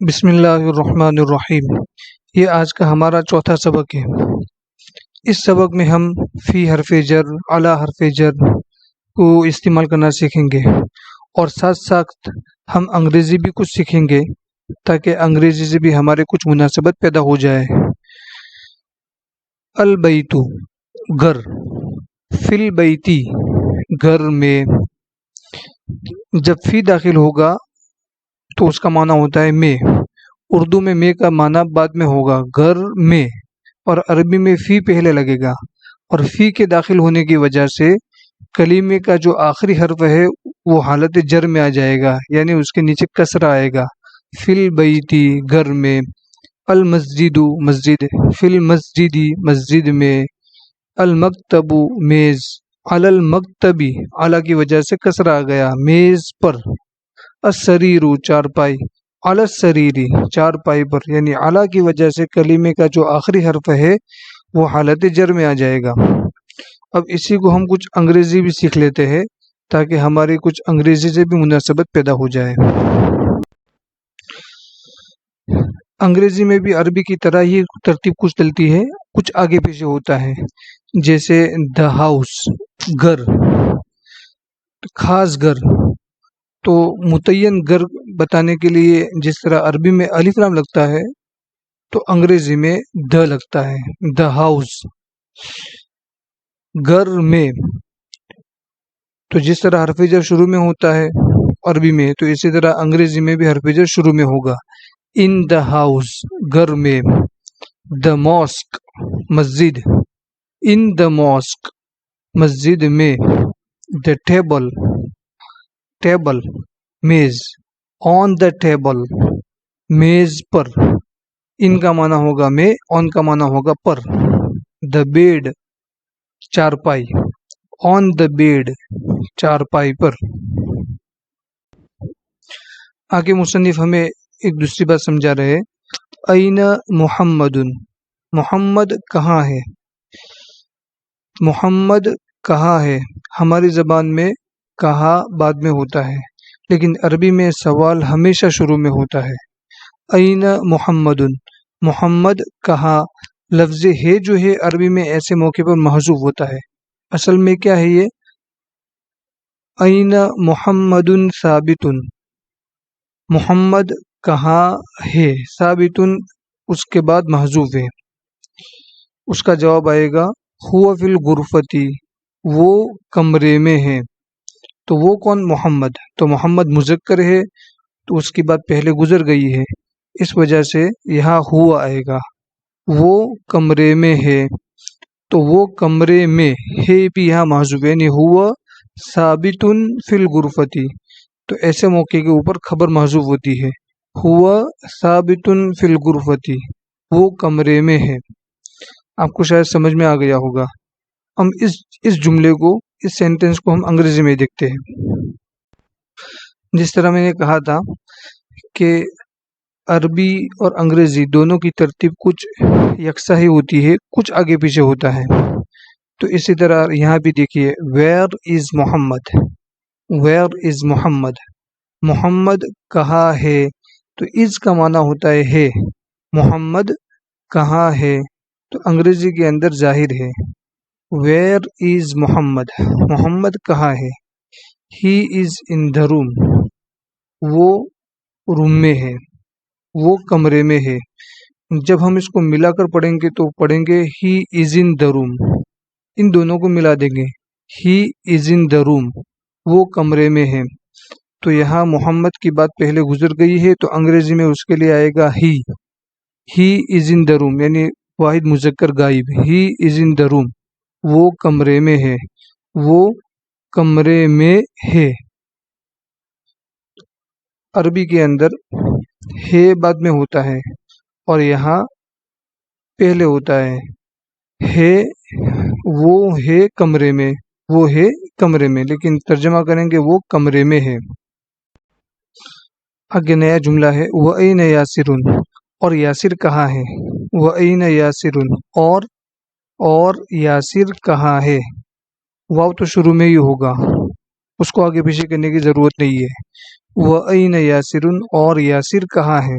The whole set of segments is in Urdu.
بسم اللہ الرحمن الرحیم۔ یہ آج کا ہمارا چوتھا سبق ہے۔ اس سبق میں ہم فی حرف جر، علی حرف جر کو استعمال کرنا سیکھیں گے، اور ساتھ ساتھ ہم انگریزی بھی کچھ سیکھیں گے تاکہ انگریزی سے بھی ہمارے کچھ مناسبت پیدا ہو جائے۔ البیت گھر، فی البیتی گھر میں۔ جب فی داخل ہوگا تو اس کا معنی ہوتا ہے میں۔ اردو میں کا معنی بعد میں ہوگا گھر میں، اور عربی میں فی پہلے لگے گا، اور فی کے داخل ہونے کی وجہ سے کلمے کا جو آخری حرف ہے وہ حالت جر میں آ جائے گا، یعنی اس کے نیچے کسرہ آئے گا۔ فی البیتی گھر میں، المسجد مسجد، فی المسجدی مسجد میں، المکتب میز، علی المکتبی علی کی وجہ سے کسرہ آ گیا میز پر۔ السریر چارپائی، علی السریری چارپائی پر، یعنی علی کی وجہ سے کلمے کا جو آخری حرف ہے وہ حالت جر میں آ جائے گا۔ اب اسی کو ہم کچھ انگریزی بھی سیکھ لیتے ہیں تاکہ ہماری کچھ انگریزی سے بھی مناسبت پیدا ہو جائے۔ انگریزی میں بھی عربی کی طرح ہی ترتیب کچھ چلتی ہے، کچھ آگے پیچھے ہوتا ہے، جیسے دا ہاؤس گھر، خاص گھر۔ تو متعین گھر بتانے کے لیے جس طرح عربی میں الف لام لگتا ہے تو انگریزی میں د لگتا ہے، دا ہاؤس گھر میں۔ تو جس طرح حرف جر شروع میں ہوتا ہے عربی میں، تو اسی طرح انگریزی میں بھی حرف جر شروع میں ہوگا۔ ان دا ہاؤس گھر میں، دا ماسک مسجد، ان دا ماسک مسجد میں، دا ٹیبل ٹیبل میز، آن دا ٹیبل میز پر۔ ان کا معنی ہوگا میں، آن کا معنی ہوگا پر۔ دا بیڈ چارپائی، آن دا بیڈ چارپائی پر۔ آگے مصنف ہمیں ایک دوسری بات سمجھا رہے، این محمد محمد کہاں ہے؟ محمد کہاں ہے؟ ہماری زبان میں کہا بعد میں ہوتا ہے، لیکن عربی میں سوال ہمیشہ شروع میں ہوتا ہے۔ این محمد محمد کہاں؟ لفظ ہے جو ہے عربی میں ایسے موقع پر محذوف ہوتا ہے۔ اصل میں کیا ہے یہ؟ این محمد ثابت، محمد کہاں ہے، ثابت اس کے بعد محذوف ہے۔ اس کا جواب آئے گا هو فی الغرفتی، وہ کمرے میں ہے۔ تو وہ کون؟ محمد۔ تو محمد مذکر ہے تو اس کی بات پہلے گزر گئی ہے، اس وجہ سے یہاں ہوا آئے گا۔ وہ کمرے میں ہے، تو وہ کمرے میں ہے بھی یہاں محذوف ہے، یعنی ہوا ثابت فی الغرفتی۔ تو ایسے موقع کے اوپر خبر محذوف ہوتی ہے، ہوا ثابت فی الغرفتی، وہ کمرے میں ہے۔ آپ کو شاید سمجھ میں آ گیا ہوگا۔ ہم اس جملے کو، اس سینٹنس کو ہم انگریزی میں دیکھتے ہیں۔ جس طرح میں نے کہا تھا کہ عربی اور انگریزی دونوں کی ترتیب کچھ یکساں ہی ہوتی ہے، کچھ آگے پیچھے ہوتا ہے۔ تو اسی طرح یہاں بھی دیکھیے، where is Muhammad, where is محمد، محمد کہاں ہے؟ تو از کا معنی ہوتا ہے محمد کہاں ہے؟ تو انگریزی کے اندر ظاہر ہے، ویئر از محمد، محمد کہاں ہے؟ ہی از ان دا روم، وہ روم میں ہے، وہ کمرے میں ہے۔ جب ہم اس کو ملا کر پڑھیں گے تو پڑھیں گے ہی از ان دا روم، ان دونوں کو ملا دیں گے، ہی از ان دا روم، وہ کمرے میں ہے۔ تو یہاں محمد کی بات پہلے گزر گئی ہے تو انگریزی میں اس کے لیے آئے گا ہی از ان دا روم، یعنی واحد مذکر غائب، ہی از ان دا روم، وہ کمرے میں ہے، وہ کمرے میں ہے۔ عربی کے اندر ہے بعد میں ہوتا ہے اور یہاں پہلے ہوتا ہے وہ ہے کمرے میں، وہ ہے کمرے میں، لیکن ترجمہ کریں گے وہ کمرے میں ہے۔ آگے نیا جملہ ہے، وَأَيْنَ يَاسِرٌ، اور یاسر کہاں ہے؟ وَأَيْنَ يَاسِرٌ، اور یاسر کہاں ہے؟ واو تو شروع میں ہی ہوگا، اس کو آگے پیچھے کرنے کی ضرورت نہیں ہے۔ وَأَيْنَ يَاسِرٌ، اور یاسر کہاں ہے؟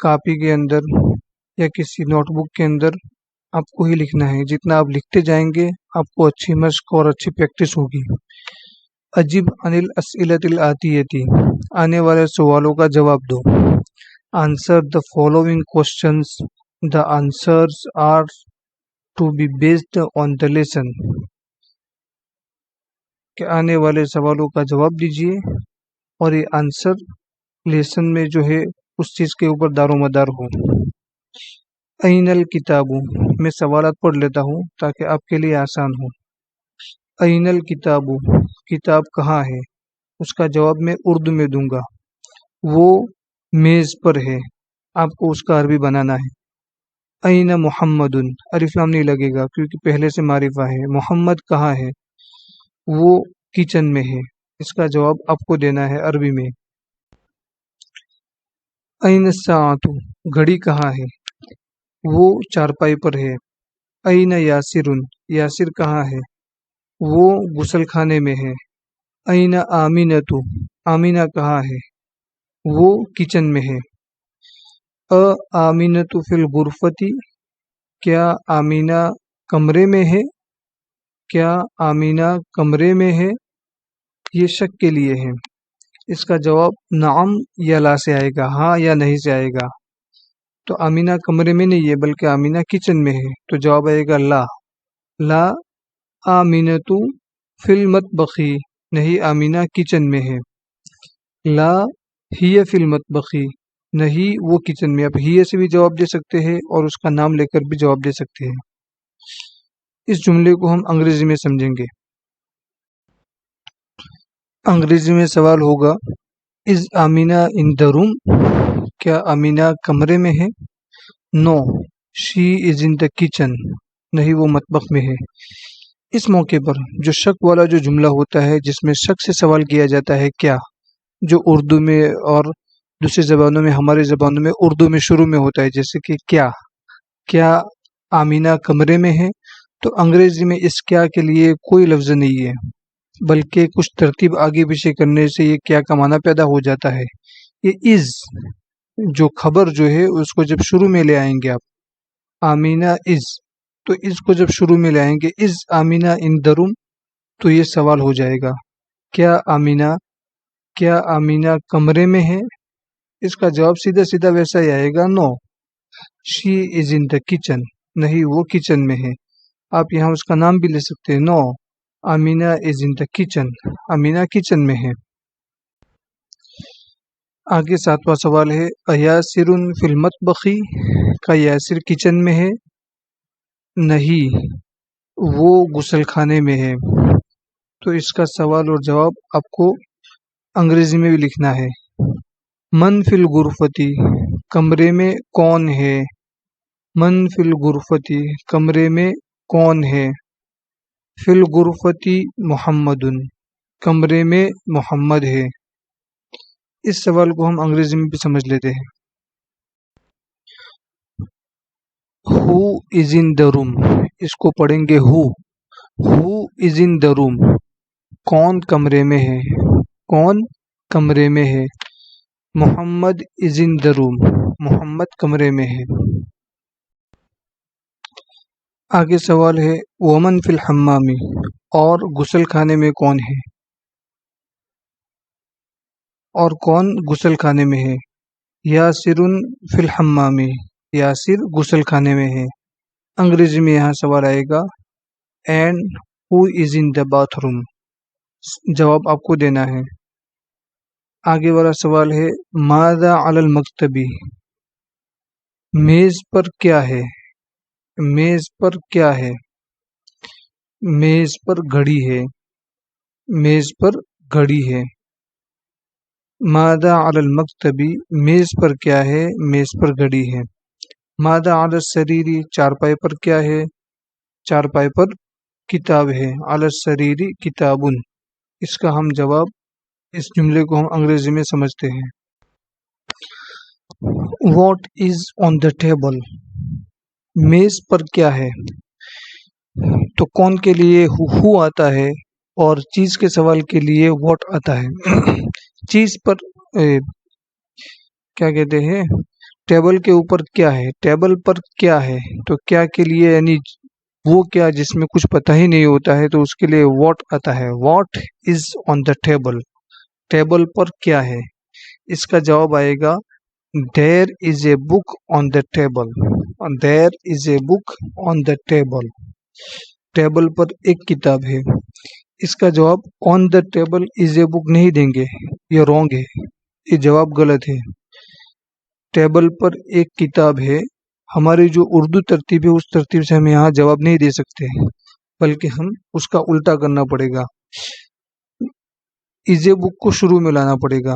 کاپی کے اندر یا کسی نوٹ بک کے اندر آپ کو ہی لکھنا ہے. جتنا آپ لکھتے جائیں گے آپ کو اچھی مشق اور اچھی پریکٹس ہوگی. اجب عن الاسئلۃ الآتیۃ، آنے والے سوالوں کا جواب دو. Answer the following questions. The answers are to be based on the lesson. کہ آنے والے سوالوں کا جواب دیجیے اور یہ آنسر لیسن میں جو ہے اس چیز کے اوپر دار و مدار ہو. این الکتاب، میں سوالات پڑھ لیتا ہوں تاکہ آپ کے لیے آسان ہو. این الکتاب، کتاب کہاں ہے؟ اس کا جواب میں اردو میں دوں گا. وہ میز پر ہے. آپ کو اس کا عربی بنانا ہے. این محمد، الف لام نہیں لگے گا کیونکہ پہلے سے معرفہ ہے. محمد کہاں ہے؟ وہ کچن میں ہے. اس کا جواب آپ کو دینا ہے عربی میں. این الساعۃ، گھڑی کہاں ہے؟ وہ چارپائی پر ہے. این یاسر، یاسر کہاں ہے؟ وہ غسل خانے میں ہے. این آمینۃ، آمینہ کہاں ہے؟ وہ کچن میں ہے. آمینۃ فی الغرفۃ، کیا آمینہ کمرے میں ہے؟ کیا آمینہ کمرے میں ہے؟ یہ شک کے لیے ہے. اس کا جواب نعم یا لا سے آئے گا، ہاں یا نہیں سے آئے گا. تو آمینہ کمرے میں نہیں ہے بلکہ آمینہ کچن میں ہے، تو جواب آئے گا لا. لا آمینۃ فی المطبخ، نہیں آمینہ کچن میں ہے. لا ہی فی المطبخ، نہیں وہ کچن میں. اب ہی سے بھی جواب دے سکتے ہیں اور اس کا نام لے کر بھی جواب دے سکتے ہیں. اس جملے کو ہم انگریزی میں سمجھیں گے. انگریزی میں سوال ہوگا از آمینہ ان دا روم، کیا آمینہ کمرے میں ہے؟ نو شی از ان دا کچن، نہیں وہ مطبخ میں ہے. اس موقع پر جو شک والا جو جملہ ہوتا ہے جس میں شک سے سوال کیا جاتا ہے کیا، جو اردو میں اور دوسری زبانوں میں ہماری زبانوں میں اردو میں شروع میں ہوتا ہے جیسے کہ کیا آمینہ کمرے میں ہے، تو انگریزی میں اس کیا کے لیے کوئی لفظ نہیں ہے بلکہ کچھ ترتیب آگے پیچھے کرنے سے یہ کیا کا معنی پیدا ہو جاتا ہے. یہ از جو خبر جو ہے اس کو جب شروع میں لے آئیں گے آپ آمینہ از، تو اس کو جب شروع میں لے آئیں گے از آمینہ ان دا روم، تو یہ سوال ہو جائے گا کیا آمینہ کمرے میں ہے؟ اس کا جواب سیدھا سیدھا ویسا ہی آئے گا نو شی از ان دا کچن، نہیں وہ کچن میں ہے. آپ یہاں اس کا نام بھی لے سکتے ہیں. نو آمینہ از in the kitchen, Amina kitchen میں ہے. آگے ساتواں سوال ہے ایاسر فی المطبخ، کا یاسر کچن میں ہے؟ نہیں وہ غسل خانے میں ہے. تو اس کا سوال اور جواب آپ کو انگریزی میں بھی لکھنا ہے. من فی الغرفتی، کمرے میں کون ہے؟ من فی الغرفتی، کمرے میں کون ہے؟ فی الغرفتی محمد، کمرے میں محمد ہے. اس سوال کو ہم انگریزی میں بھی سمجھ لیتے ہیں. ہو از ان دا روم، اس کو پڑھیں گے ہو از ان دا روم، کون کمرے میں ہے؟ کون کمرے میں ہے؟ محمد از ان دا روم، محمد کمرے میں ہے. آگے سوال ہے ومن فی الحمام، اور غسل خانے میں کون ہے؟ اور کون غسل خانے میں ہے؟ یاسر فی الحمام، یاسر غسل خانے میں ہے. انگریزی میں یہاں سوال آئے گا and who is in the bath room, جواب آپ کو دینا ہے. آگے والا سوال ہے ماذا علی المکتبی، میز پر کیا ہے؟ میز پر کیا ہے؟ میز پر گھڑی ہے، میز پر گھڑی ہے. ماذا علی المکتبی، میز پر کیا ہے؟ میز پر گھڑی ہے. ماذا علی السریری، چارپائی پر کیا ہے؟ چارپائی پر کتاب ہے. علی السریری کتابن، اس کا ہم جواب اس جملے کو ہم انگریزی میں سمجھتے ہیں. What is on the table, میز پر کیا ہے؟ تو کون کے لیے ہو آتا ہے اور چیز کے سوال کے لیے واٹ آتا ہے. چیز پر کیا کہتے ہیں ٹیبل کے اوپر کیا ہے، ٹیبل پر کیا ہے، تو کیا کے لیے یعنی وہ کیا جس میں کچھ پتہ ہی نہیں ہوتا ہے، تو اس کے لیے واٹ آتا ہے. What is on the table, table پر کیا ہے. اس کا جواب آئے گا there is a book on the table. There is a book on the table, table پر ایک کتاب ہے. اس کا جواب آن دا ٹیبل از اے بک نہیں دیں گے، یہ رانگ ہے، یہ جواب غلط ہے. ٹیبل پر ایک کتاب ہے، ہماری جو اردو ترتیب ہے اس ترتیب سے ہم یہاں جواب نہیں دے سکتے، بلکہ ہم اس کا الٹا کرنا پڑے گا. از اے بک کو شروع میں لانا پڑے گا.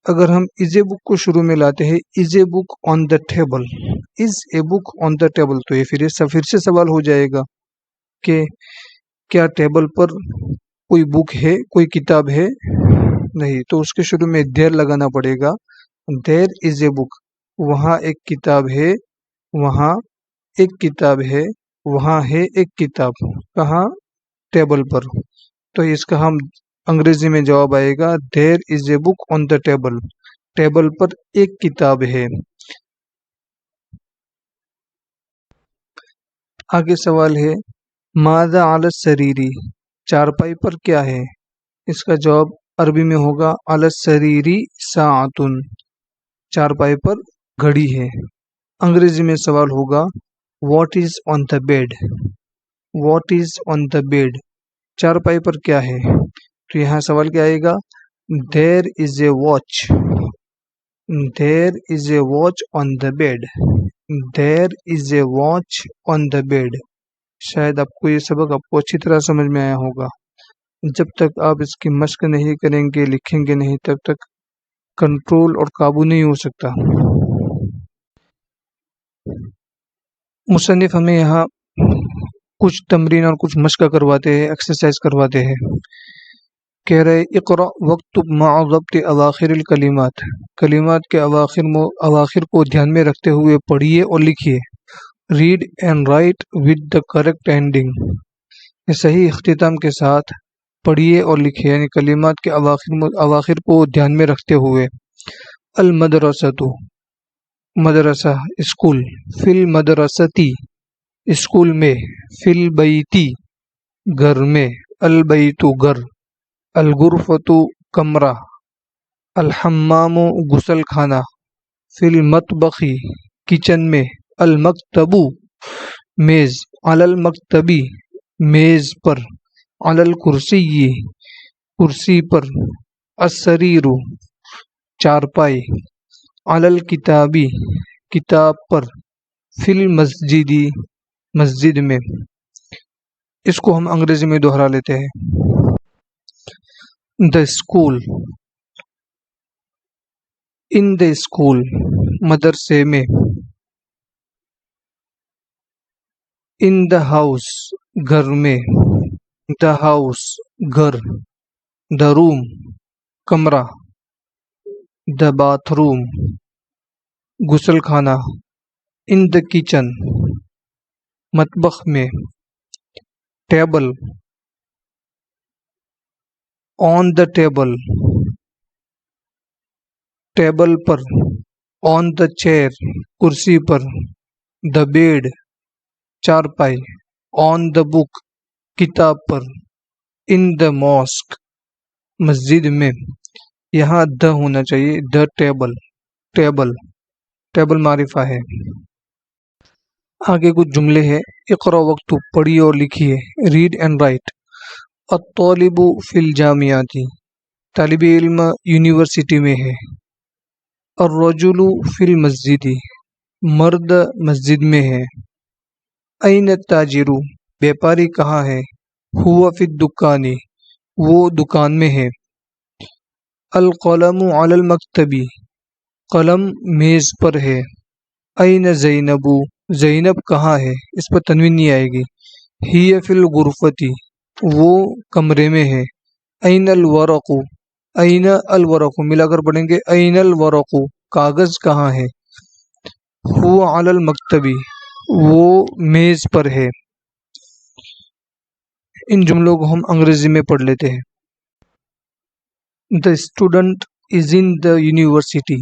اگر ہم از اے بک کو شروع میں لاتے ہیں از a book on the table, is a book on the table, تو یہ پھر سے سوال ہو جائے گا کہ کیا ٹیبل پر کوئی بک ہے، کوئی کتاب ہے؟ نہیں، تو اس کے شروع میں دیر لگانا پڑے گا. دیر از اے بک، وہاں ایک کتاب ہے، وہاں ایک کتاب ہے، وہاں ہے ایک کتاب. کہاں؟ ٹیبل پر. تو اس کا ہم انگریزی میں جواب آئے گا there is a book on the table, table پر ایک کتاب ہے. آگے سوال ہے ماذا علی السریری، چارپائی پر کیا ہے. اس کا جواب عربی میں ہوگا علی السریری ساعتن، چارپائی پر گھڑی ہے. انگریزی میں سوال ہوگا what is on the bed, what is on the bed, چارپائی پر کیا ہے. تو یہاں سوال کیا آئے گا there is a watch, there is a watch on the bed, there is a watch on the bed. شاید آپ کو یہ سبق آپ کو اچھی طرح سمجھ میں آیا ہوگا. جب تک آپ اس کی مشق نہیں کریں گے، لکھیں گے نہیں، تب تک کنٹرول اور قابو نہیں ہو سکتا. مصنف ہمیں یہاں کچھ تمرین اور کچھ مشق کرواتے ہیں، ایکسرسائز کرواتے ہیں. کہہ رہے اقرأ واکتب مع ضبط اواخر الکلمات، کلمات کے اواخر کو دھیان میں رکھتے ہوئے پڑھیے اور لکھیے. Read and write with the correct ending, صحیح اختتام کے ساتھ پڑھیے اور لکھیے، یعنی کلمات کے اواخر کو دھیان میں رکھتے ہوئے. المدرسۃ، مدرسہ اسکول، فی المدرستی اسکول میں، فی البیتی گھر میں، البیت گھر، الغرفۃ کمرہ، الحمام غسل خانہ، فی المطبخ کچن میں، المکتب میز، علی المکتبی میز پر، علی الکرسی کرسی پر، السریر چارپائی، علی الکتابی کتاب پر، فی المسجد مسجد میں. اس کو ہم انگریزی میں دوہرا لیتے ہیں. The school, in the school مدرسے میں. ان دا ہاؤس گھر میں، دا ہاؤس گھر، دا روم کمرہ، دا باتھ روم غسل خانہ، ان دا کچن مطبخ میں، table on the table table per, on the chair کرسی پر، دا بیڈ چارپائی، آن دا بک کتاب پر، ان دا ماسک مسجد میں. یہاں دا ہونا چاہیے، دا ٹیبل، ٹیبل ٹیبل معرفہ ہے. آگے کچھ جملے ہیں. اقرأ واکتب، پڑھیے اور لکھیے. Read and right. الطالب فی الجامعۃ، طالب علم یونیورسٹی میں ہے. الرجل فی المسجد، مرد مسجد میں ہے. این التاجر، بیپاری کہاں ہے. هو فی الدکان، وہ دکان میں ہے. القلم علی المکتب، قلم میز پر ہے. این زینب، زینب کہاں ہے، اس پر تنوین نہیں آئے گی. ہی فی الغرفۃ، وہ کمرے میں ہے. این الورق، این الورق ملا کر پڑھیں گے این الورق، کاغذ کہاں ہے. هو علی المکتب، وہ میز پر ہے. ان جملوں کو ہم انگریزی میں پڑھ لیتے ہیں. The student is in the university.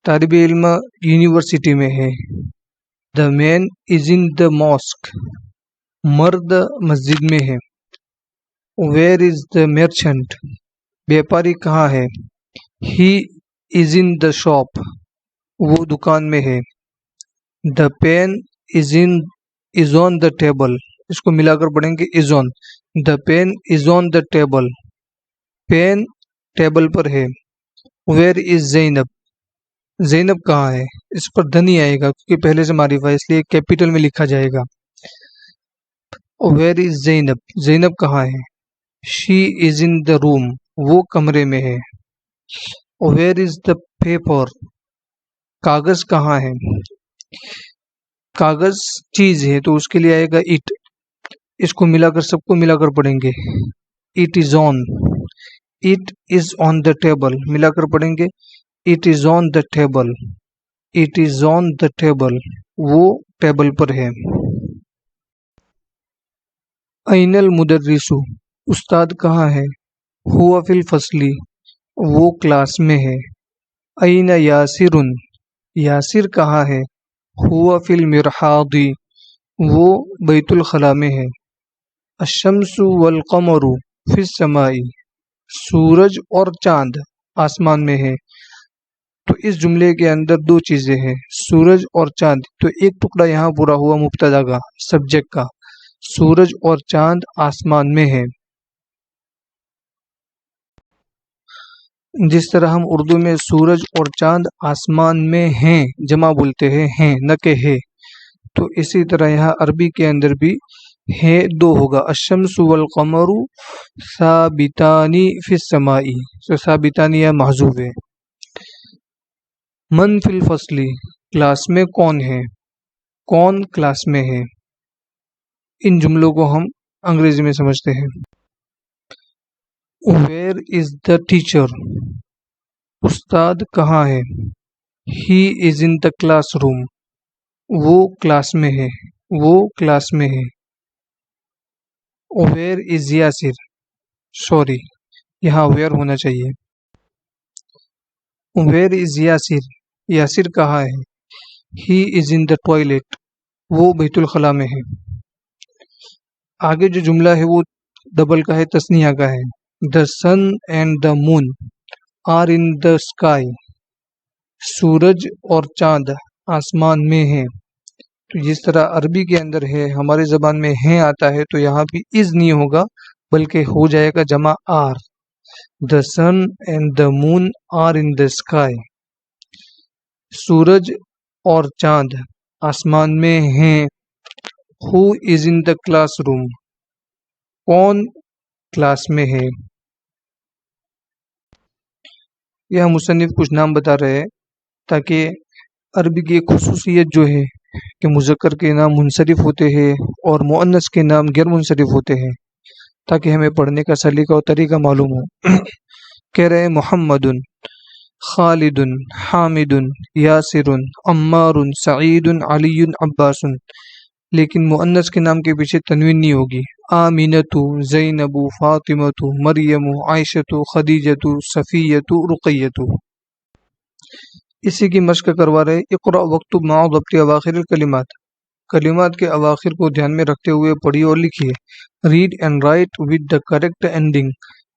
طالب علم یونیورسٹی میں ہے. The man is in the mosque. مرد مسجد میں ہے. Where is the merchant? بیپاری کہاں ہے. He is in the shop. وہ دکان میں ہے. The pen is on the table. اس کو ملا کر پڑھیں گے is on. The pen is on the table. Pen table پر ہے. Where is زینب؟ زینب کہاں ہے. اس پر د نہیں آئے گا کیونکہ پہلے سے معرفہ ہے اس لیے کیپیٹل میں لکھا جائے گا. Where is زینب؟ زینب کہاں ہے. She is in the room. وہ کمرے میں ہے. Where is the paper؟ کاغذ کہاں ہے. کاغذ چیز ہے تو اس کے لیے آئے گا اٹ. اس کو ملا کر سب کو ملا کر پڑھیں گے. It is on. It is on the table. ملا کر پڑھیں گے. It is on the table. It is on the table. وہ ٹیبل پر ہے. این المدرس؟ استاد کہاں ہے. ہوا فی الفصل؟ وہ کلاس میں ہے. این یاسر؟ یاسر کہاں ہے. ہوا فی المرحاض؟ وہ بیت الخلاء میں ہے. الشمس والقمر فی السماء؟ سورج اور چاند آسمان میں ہے. تو اس جملے کے اندر دو چیزیں ہیں سورج اور چاند. تو ایک ٹکڑا یہاں پورا ہوا مبتدا کا سبجیکٹ کا. سورج اور چاند آسمان میں ہے. جس طرح ہم اردو میں سورج اور چاند آسمان میں ہیں جمع بولتے ہیں نہ کہ ہے. تو اسی طرح یہاں عربی کے اندر بھی ہے دو ہوگا. الشمس والقمر ثابتان فی السماء. تو ثابتان یا محذوف ہے. من فی الفصل؟ کلاس میں کون ہے. کون کلاس میں ہے. ان جملوں کو ہم انگریزی میں سمجھتے ہیں. Where is the teacher? استاد کہاں ہے. He is in the classroom. وہ کلاس میں ہے. وہ کلاس میں ہے. Where is Yasir? سوری یہاں ویئر ہونا چاہیے. Where is Yasir? یاسر کہاں ہے. He is in the toilet. وہ بیت الخلاء میں ہے. آگے جو جملہ ہے وہ ڈبل کا ہے تثنیہ کا ہے. The sun and the moon are in the sky. سورج اور چاند آسمان میں ہیں. تو جس طرح عربی کے اندر ہے ہماری زبان میں ہیں آتا ہے تو یہاں بھی از نہیں ہوگا بلکہ ہو جائے گا جمع are. The sun and the moon are in the sky. سورج اور چاند آسمان میں ہیں. Who is in the classroom? کون کلاس میں ہے. یہ مصنف کچھ نام بتا رہے ہیں تاکہ عربی کی ایک خصوصیت جو ہے کہ مذکر کے نام منصرف ہوتے ہیں اور مؤنث کے نام غیر منصرف ہوتے ہیں تاکہ ہمیں پڑھنے کا سلیقہ اور طریقہ معلوم ہو. کہہ رہے محمد، خالد، حامد، یاسر، عمار، سعید، علی، عباس. لیکن مؤنث کے نام کے پیچھے تنوین نہیں ہوگی. آمینۃ، زینب، فاطمۃ، مریم، عائشۃ، خدیجۃ، صفیۃ، رقیۃ. اسی کی مشق کروا رہے. اقرأ واکتب مع ضبط اواخر الکلمات. کلمات کے اواخر کو دھیان میں رکھتے ہوئے پڑھیے اور لکھیے. Read and write with the correct ending.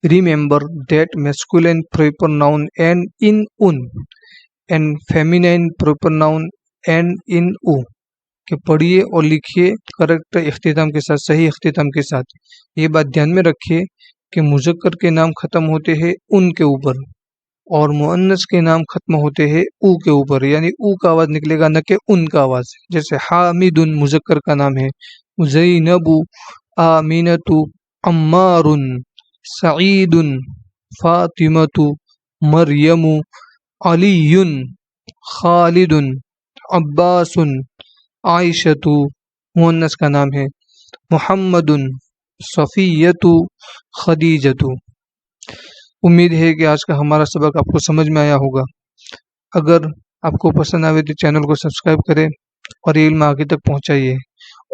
Remember that masculine proper noun end in un and feminine proper noun end in u. کہ پڑھیے اور لکھیے کریکٹ اختتام کے ساتھ، صحیح اختتام کے ساتھ. یہ بات دھیان میں رکھیے کہ مذکر کے نام ختم ہوتے ہیں ان کے اوپر اور مؤنث کے نام ختم ہوتے ہیں او کے اوپر، یعنی او کا آواز نکلے گا نہ کہ ان کا آواز. جیسے حامد مذکر کا نام ہے، زینب، آمینۃ، عمار، سعید، فاطمۃ، مریم، علی، خالد، عباس، عائشۃ مؤنث کا نام ہے، محمد، صفیۃ، خدیجۃ. امید ہے کہ آج کا ہمارا سبق آپ کو سمجھ میں آیا ہوگا. اگر آپ کو پسند آئے تو چینل کو سبسکرائب کریں اور یہ علم آگے تک پہنچائیے.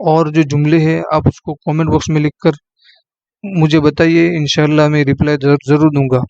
اور جو جملے ہیں آپ اس کو کامنٹ باکس میں لکھ کر مجھے بتائیے، انشاءاللہ میں رپلائی ضرور دوں گا.